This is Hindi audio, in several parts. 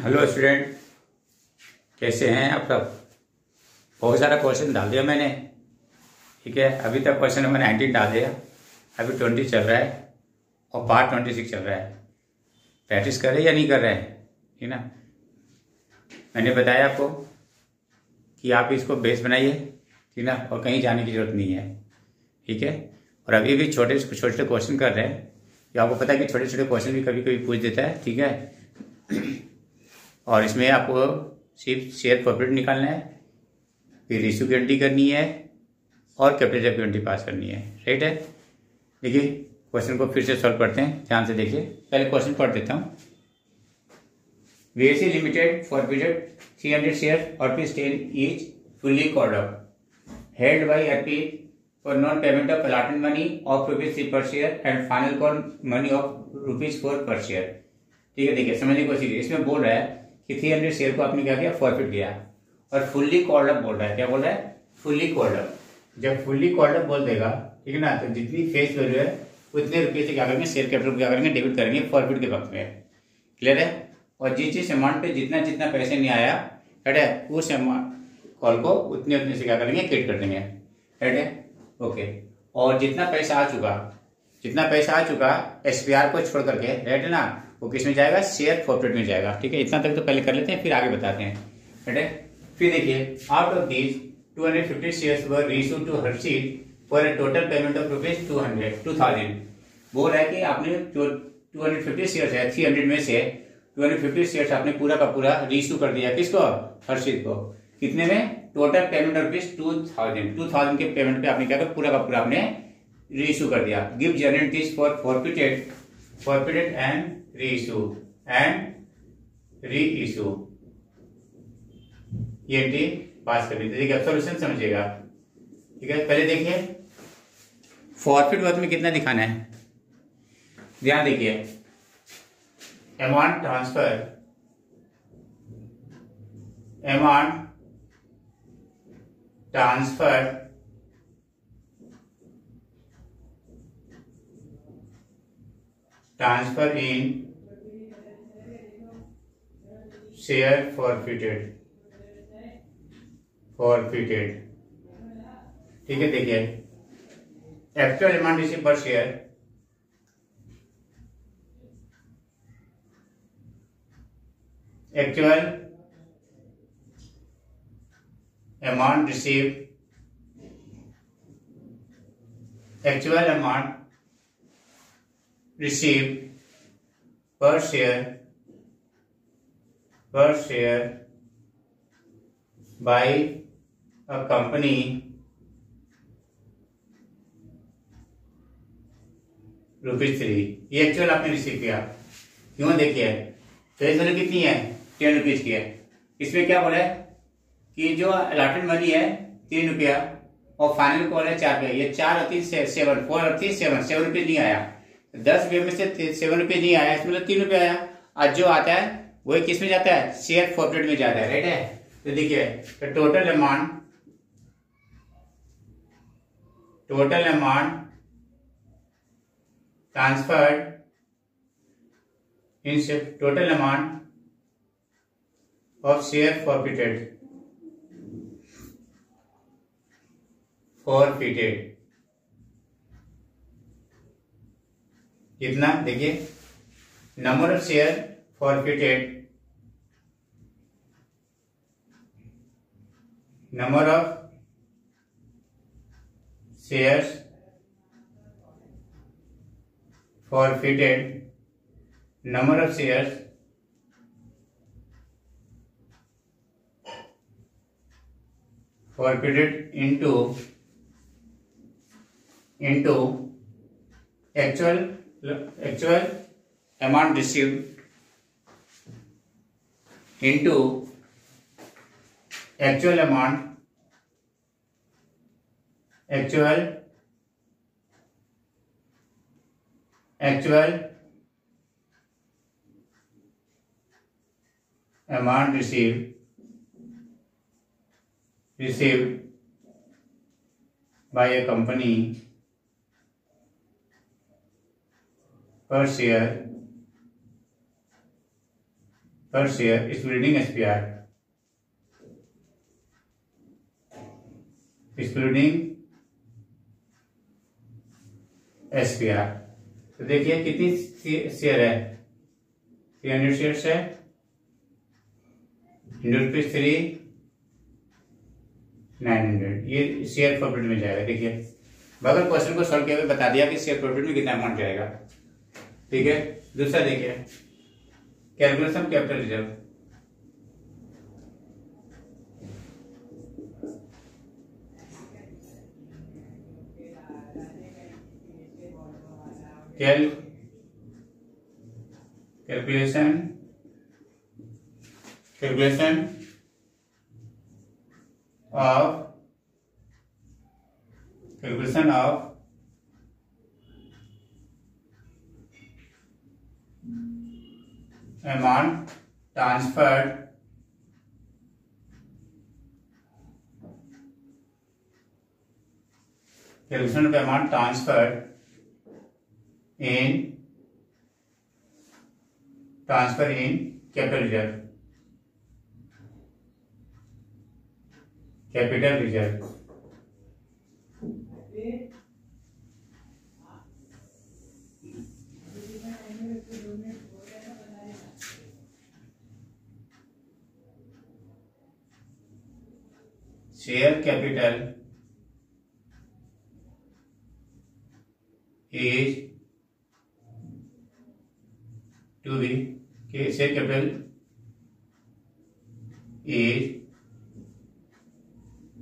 हेलो स्टूडेंट, कैसे हैं आप सब। बहुत सारा क्वेश्चन डाल दिया मैंने। ठीक है, अभी तक क्वेश्चन नंबर 19 डाल दिया, अभी 20 चल रहा है और पार्ट 26 चल रहा है। प्रैक्टिस कर रहे हैं या नहीं कर रहे हैं, ठीक ना। मैंने बताया आपको कि आप इसको बेस बनाइए, ठीक ना, और कहीं जाने की जरूरत नहीं है। ठीक है, और अभी भी छोटे छोटे क्वेश्चन कर रहे हैं, कि आपको पता है कि छोटे छोटे क्वेश्चन भी कभी कभी पूछ देता है। ठीक है, और इसमें आपको सिर्फ शेयर प्रॉफिट निकालना है, फिर रेशियो की एंट्री करनी है और कैपिटल की एंट्री पास करनी है। राइट है। देखिए क्वेश्चन को फिर से सॉल्व करते हैं, ध्यान से देखिए। पहले क्वेश्चन पढ़ देता हूँ। VSC लिमिटेड फॉरफिटेड 300 शेयर और rupees 10 each fully called up held by HP for non payment of allotment money of ₹3 per share and final call money of ₹4 per share. ठीक है, देखिए समझने की कोशिश। इसमें बोल रहा है कि 300 शेयर को आपने क्या किया, फॉरफिट किया, और फुल्ली कॉल्ड अप बोल रहा है। क्या बोल रहा है? Fully called up. जब फुल्ली कॉल्ड अप बोल देगा, ठीक है ना, तो जितनी फेस वैल्यू है उतने रुपये से क्या करेंगे, शेयर कैपिटल को क्या करेंगे, डेबिट करेंगे फॉरफिट के वक्त में। क्लियर है। और जिस अमाउंट पे जितना जितना पैसे नहीं आया, राइट है, उस कॉल को उतने उतने से क्या करेंगे, क्रेडिट कर देंगे। राइट है, ओके। और जितना पैसा आ चुका SPR को छोड़ करके, राइट है ना, वो किस में जाएगा, शेयर प्रॉफिट में जाएगा। ठीक है, इतना तक तो पहले कर लेते हैं, फिर आगे बताते हैं। राइट है। फिर देखिए, out of this 250 shares were reissued to Harshit for a total payment of ₹2000। बोल रहा है कि आपने जो 250 शेयर्स है, 300 में से 250 शेयर्स आपने पूरा का पूरा रीइश्यू कर दिया। किसको? हर्षित को। कितने में? टोटल पेमेंट ऑफ ₹2000 के पेमेंट पे आपने क्या कर, पूरा का पूरा आपने रीइश्यू कर दिया। Give guarantees for forfeited and reissue ये एंट्री पास कर दी। देखिए सॉल्यूशन समझिएगा। ठीक है, पहले देखिए फॉरफिट वक्त में कितना दिखाना है, ध्यान देखिए। अमाउंट ट्रांसफर इन शेयर फॉरफिटेड। ठीक है, देखिए एक्चुअल अमाउंट रिसीव पर शेयर, एक्चुअल अमाउंट रिसीव पर शेयर by a company ₹3। ये एक्चुअल आपने रिसीव किया। क्यों? देखिए फेस वैल्यू कितनी है, 10 रुपीज की है। इसमें क्या बोला है कि जो अलॉटेड मनी है ₹3 और फाइनल कॉल है ₹4। ये 4 और 3 7, 4 और 3 7 रुपीज नहीं आया। 10 रुपये में से 7 रुपये नहीं आया, इसमें ₹3 आया। आज जो आता है वही किस में जाता है, शेयर फॉरफिट में जाता है। राइट है। तो देखिए total amount transferred in total amount of share forfeited कितना, देखिए number of share forfeited, number of shares forfeited, number of shares forfeited into actual amount received into actual amount received by a company per per share excluding SPR, excluding SPR। तो देखिए कितनी शेयर है, 300 शेयर्स है, 100 रुपीज 900, ये शेयर प्रॉफिट में जाएगा। देखिए अगर क्वेश्चन को सॉल्व किया बता दिया कि शेयर प्रॉफिट में कितना अमाउंट जाएगा। ठीक है, दूसरा देखिए calculation capital reserve. Calculation of amount transferred in capital reserve। Share capital is to be share capital is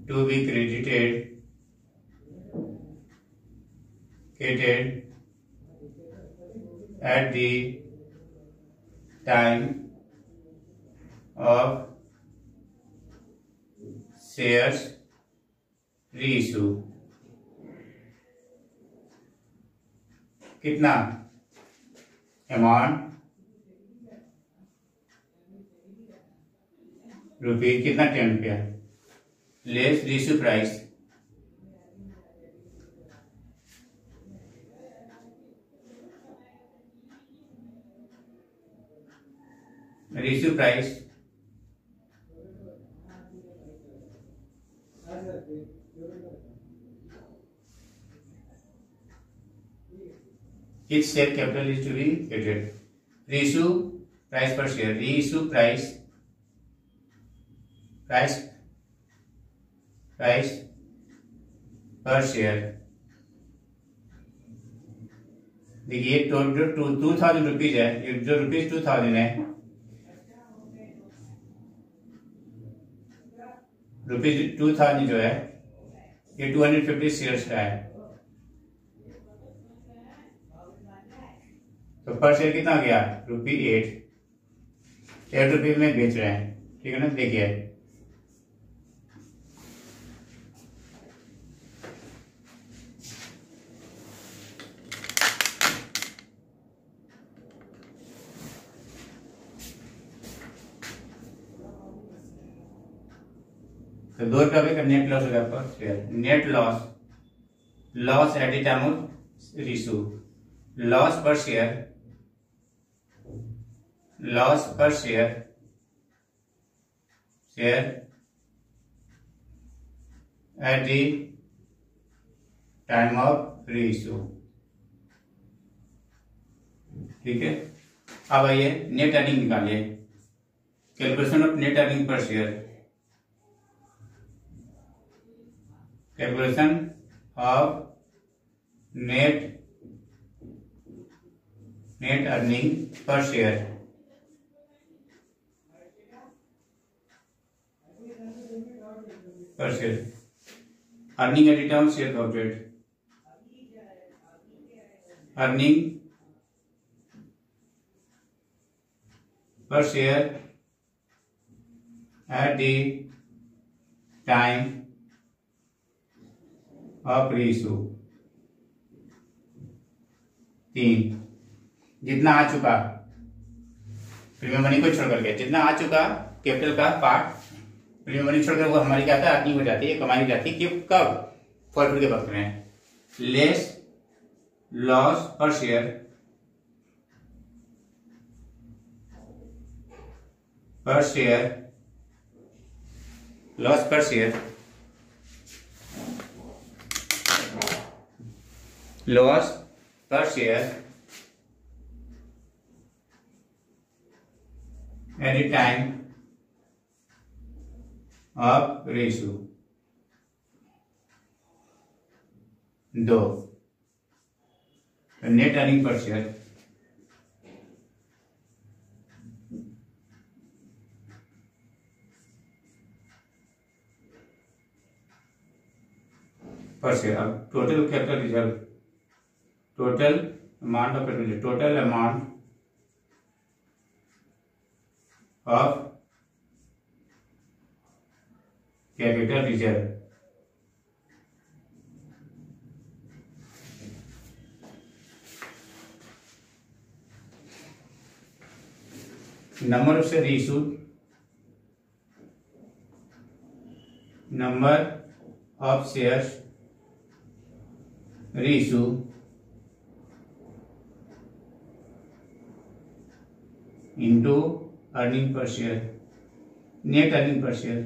to be credited at the time of shares reissue। कितना अमाउंट रुपये, कितना 10 रुपया less reissue price, reissue price each share capital is to be created। reissue price per share, reissue price per share। देखिए टोटल 2000 रुपीज है, जो रुपीज 2000 है, रुपीज 2000 जो है ये 250 शेयर्स का है। तो पर शेयर कितना गया ₹8 रुपये में बेच रहे हैं। ठीक है ना, देखिए तो 2 रुपये का नेट लॉस हो गया per share. Net loss at the time of reissue, loss per share at the time of reissue. ठीक है, अब आइए नेट अर्निंग निकालिए। Calculation of net earning per share, calculation of net earning per share. Earning at the time share profit, earning per share at the time of reissue. 3 जितना आ चुका प्रीमियम मनी को छोड़ करके, जितना आ चुका कैपिटल का पार्ट प्रीमियम मनी छोड़कर वो हमारी क्या था अर्निंग हो जाती है, कमाई हो जाती है। कि कब प्रॉफिट के वक्त में, less loss per share per share, loss per share, loss per share any time of ratio 2. Net earning per share पर शेयर। अब total capital reserve, total amount of capital, total amount of capital reserve number of shares issued, number of shares reissued into earning per share, net earning per share।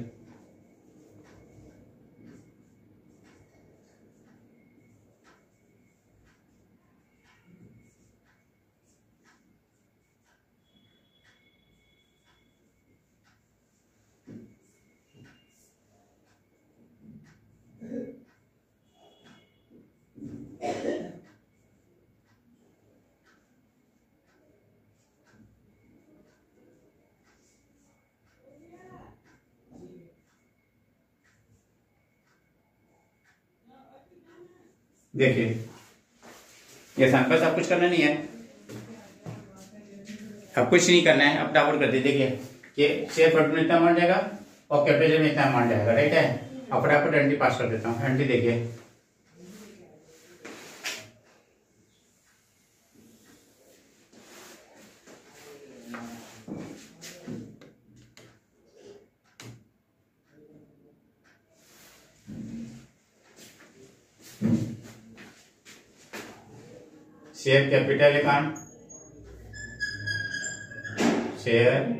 देखिए ये सैंपल सब कुछ करना नहीं है, अब कुछ नहीं करना है, अब डाउनलोड कर दीजिए। देखिए ये शेयर फंड में इतना अमाउंट जाएगा और कैपिटल में इतना अमाउंट जाएगा, राइट है। अब फटाफट एंट्री पास कर देता हूँ। एंट्री देखिए शेयर कैपिटल अकाउंट, शेयर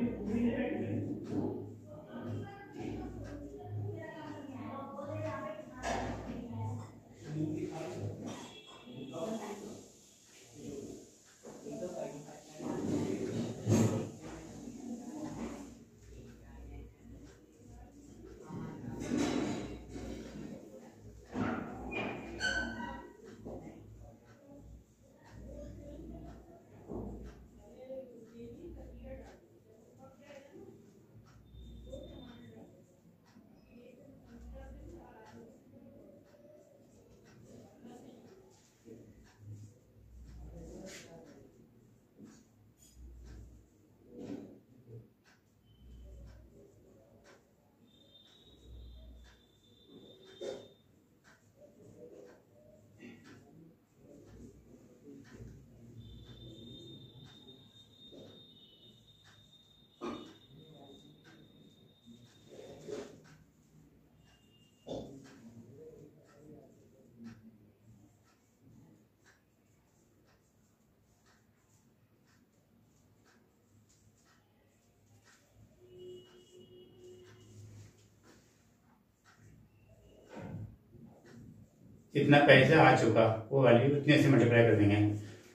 कितना पैसा आ चुका वो वैल्यू इतने से मल्टीप्लाई कर देंगे।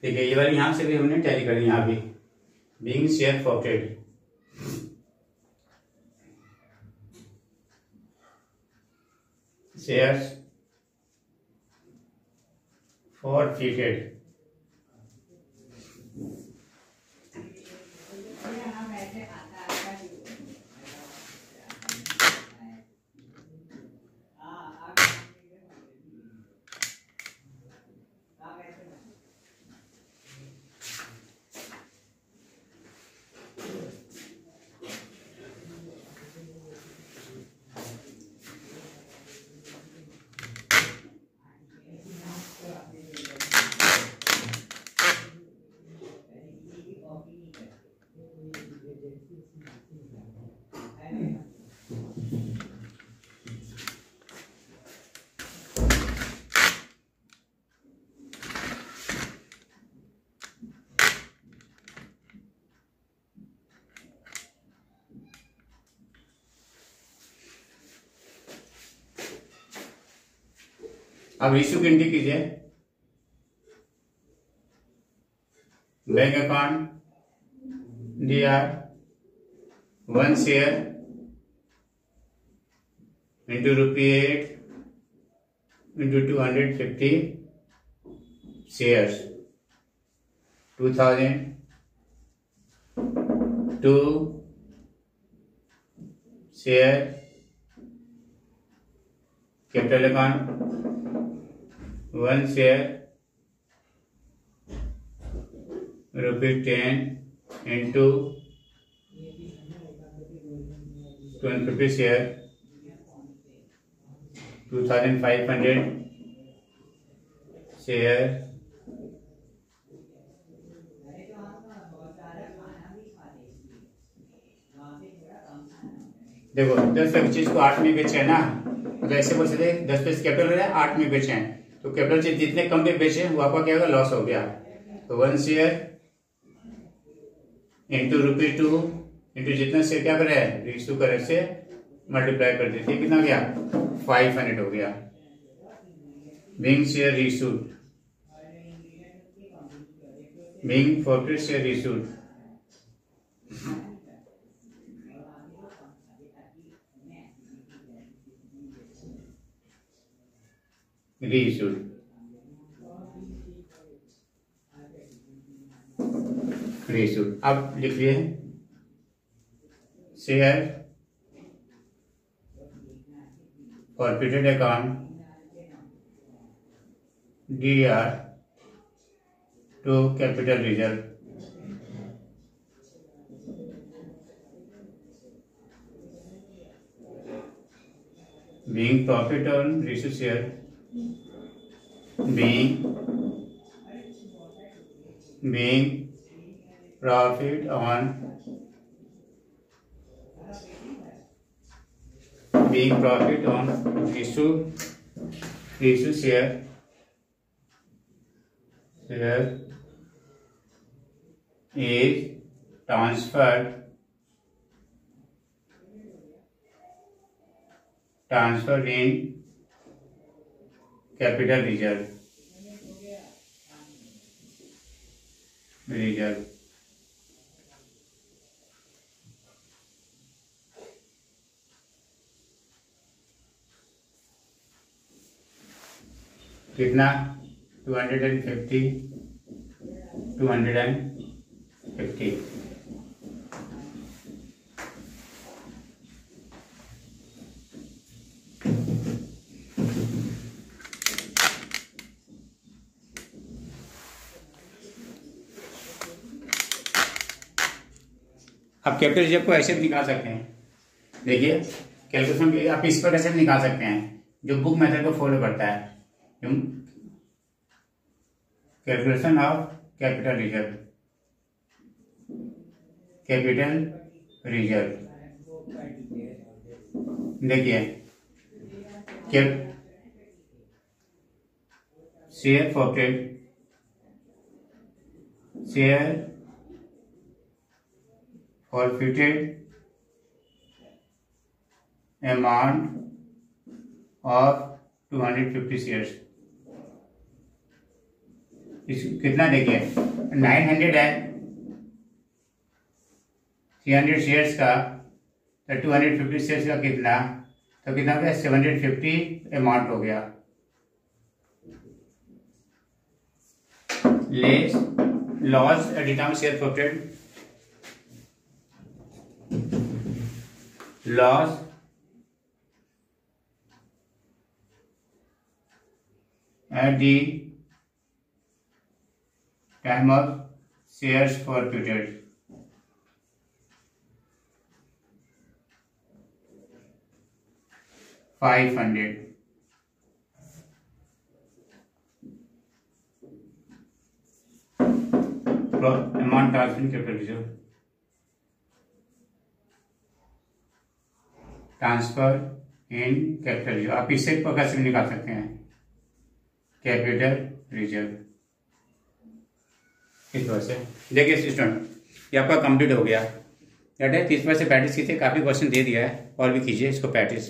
ठीक है, ये वाली यहाँ से भी हमने टैली कर दी। यहाँ भी being share forfeited, shares forfeited, अब इशू की एंट्री कीजिए। Bank account DR 1 share into ₹8 into 250 shares, 2002 share capital account 1 share ₹10 into 250 share 2500 share देखो 10 चीज को 8 में बेचे है ना, तो ऐसे बोल सकते 10 पैसे कैपिटल है 8 में बेचे हैं, तो कैपिटल चीज जितने कम में बेचे वो आपका क्या होगा, लॉस हो गया। तो 1 शेयर इंटू ₹2 इंटू जितना शेयर क्या करे इशू करे से मल्टीप्लाई कर देते, कितना गया 500 हो गया। Being share issued, being profit share issued, reissued, reissued. अब लिख लिए share forfeited account DR to capital reserve, being profit on reissue share, being profit on issue share is transferred in capital reserve, कितना 250 आप कैपिटल रिजर्व को ऐसे भी निकाल सकते हैं। देखिए कैलकुलेशन आप इस पर कैसे भी निकाल सकते हैं, जो बुक मेथड को फॉलो करता है। कैलकुलेशन ऑफ कैपिटल रिजर्व, देखिए share forfeited amount of 250 shares, कितना देखिए 900 है, 300 शेयर्स का, तो 250 शेयर्स का कितना, तो कितना हो गया 750 अमाउंट हो गया। Less loss at the time share profit, loss at the time of shares forfeited, $500। Amount transfer in capital reserve, transfer in capital reserve, आप इससे कैसे भी निकाल सकते हैं कैपिटल रिजर्व इस तरह से। देखिए स्टूडेंट ये आपका कंप्लीट हो गया, दैट है 30 में से प्रैक्टिस कीजिए, काफ़ी क्वेश्चन दे दिया है, और भी कीजिए इसको प्रैक्टिस।